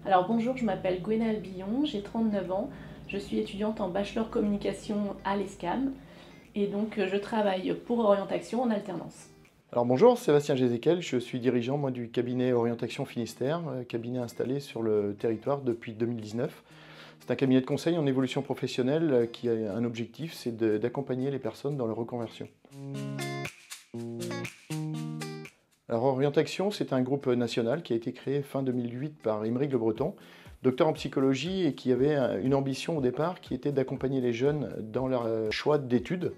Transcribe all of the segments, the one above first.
Alors bonjour, je m'appelle Gwenaëlle Billon, j'ai 39 ans, je suis étudiante en bachelor communication à l'ESCAM et donc je travaille pour Orientation en alternance. Alors bonjour, Sébastien Gézéquel, je suis dirigeant moi, du cabinet Orientation Finistère, cabinet installé sur le territoire depuis 2019. C'est un cabinet de conseil en évolution professionnelle qui a un objectif, c'est d'accompagner les personnes dans leur reconversion. Alors Orientation, c'est un groupe national qui a été créé fin 2008 par Aymeric Le Breton, docteur en psychologie et qui avait une ambition au départ qui était d'accompagner les jeunes dans leur choix d'études.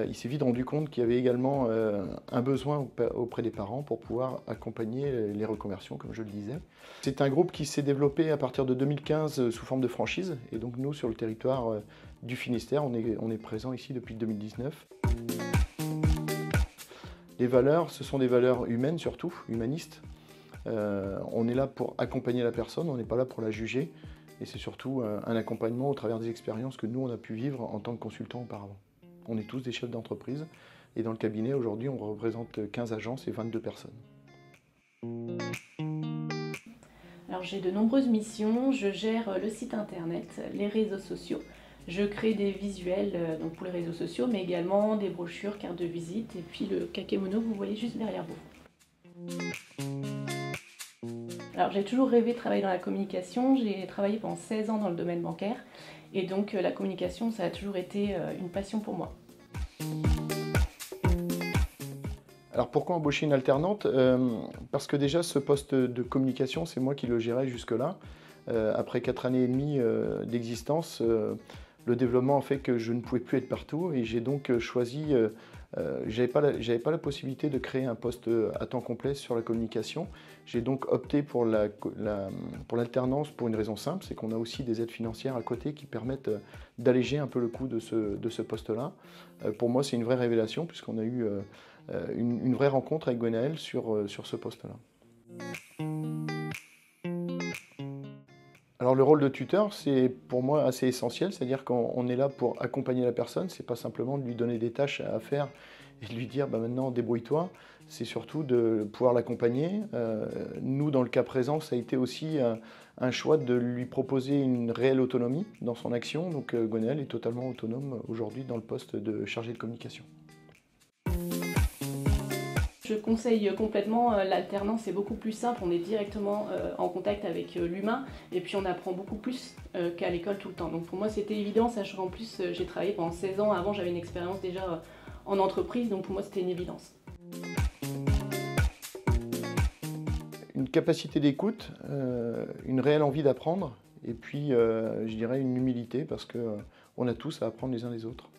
Il s'est vite rendu compte qu'il y avait également un besoin auprès des parents pour pouvoir accompagner les reconversions, comme je le disais. C'est un groupe qui s'est développé à partir de 2015 sous forme de franchise. Et donc nous, sur le territoire du Finistère, on est présent ici depuis 2019. Les valeurs, ce sont des valeurs humaines surtout, humanistes. On est là pour accompagner la personne, on n'est pas là pour la juger. Et c'est surtout un accompagnement au travers des expériences que nous, on a pu vivre en tant que consultants auparavant. On est tous des chefs d'entreprise et dans le cabinet, aujourd'hui, on représente 15 agences et 22 personnes. Alors j'ai de nombreuses missions, je gère le site internet, les réseaux sociaux, je crée des visuels donc pour les réseaux sociaux mais également des brochures, cartes de visite et puis le kakémono que vous voyez juste derrière vous. Alors j'ai toujours rêvé de travailler dans la communication, j'ai travaillé pendant 16 ans dans le domaine bancaire et donc la communication ça a toujours été une passion pour moi. Alors pourquoi embaucher une alternante? Parce que déjà ce poste de communication, c'est moi qui le gérais jusque-là. Après 4 années et demie d'existence, le développement a fait que je ne pouvais plus être partout et j'ai donc choisi, j'avais pas la possibilité de créer un poste à temps complet sur la communication. J'ai donc opté pour l'alternance pour une raison simple, c'est qu'on a aussi des aides financières à côté qui permettent d'alléger un peu le coût de ce poste-là. Pour moi, c'est une vraie révélation puisqu'on a eu une vraie rencontre avec Gwenaëlle sur ce poste-là. Alors le rôle de tuteur, c'est pour moi assez essentiel, c'est-à-dire qu'on est là pour accompagner la personne, c'est pas simplement de lui donner des tâches à faire et de lui dire bah, maintenant débrouille-toi, c'est surtout de pouvoir l'accompagner. Nous, dans le cas présent, ça a été aussi un choix de lui proposer une réelle autonomie dans son action, donc Gwenaëlle est totalement autonome aujourd'hui dans le poste de chargé de communication. Je conseille complètement l'alternance, c'est beaucoup plus simple, on est directement en contact avec l'humain et puis on apprend beaucoup plus qu'à l'école tout le temps. Donc pour moi c'était évident, sachant qu'en plus j'ai travaillé pendant 16 ans, avant j'avais une expérience déjà en entreprise, donc pour moi c'était une évidence. Une capacité d'écoute, une réelle envie d'apprendre et puis je dirais une humilité parce qu'on a tous à apprendre les uns des autres.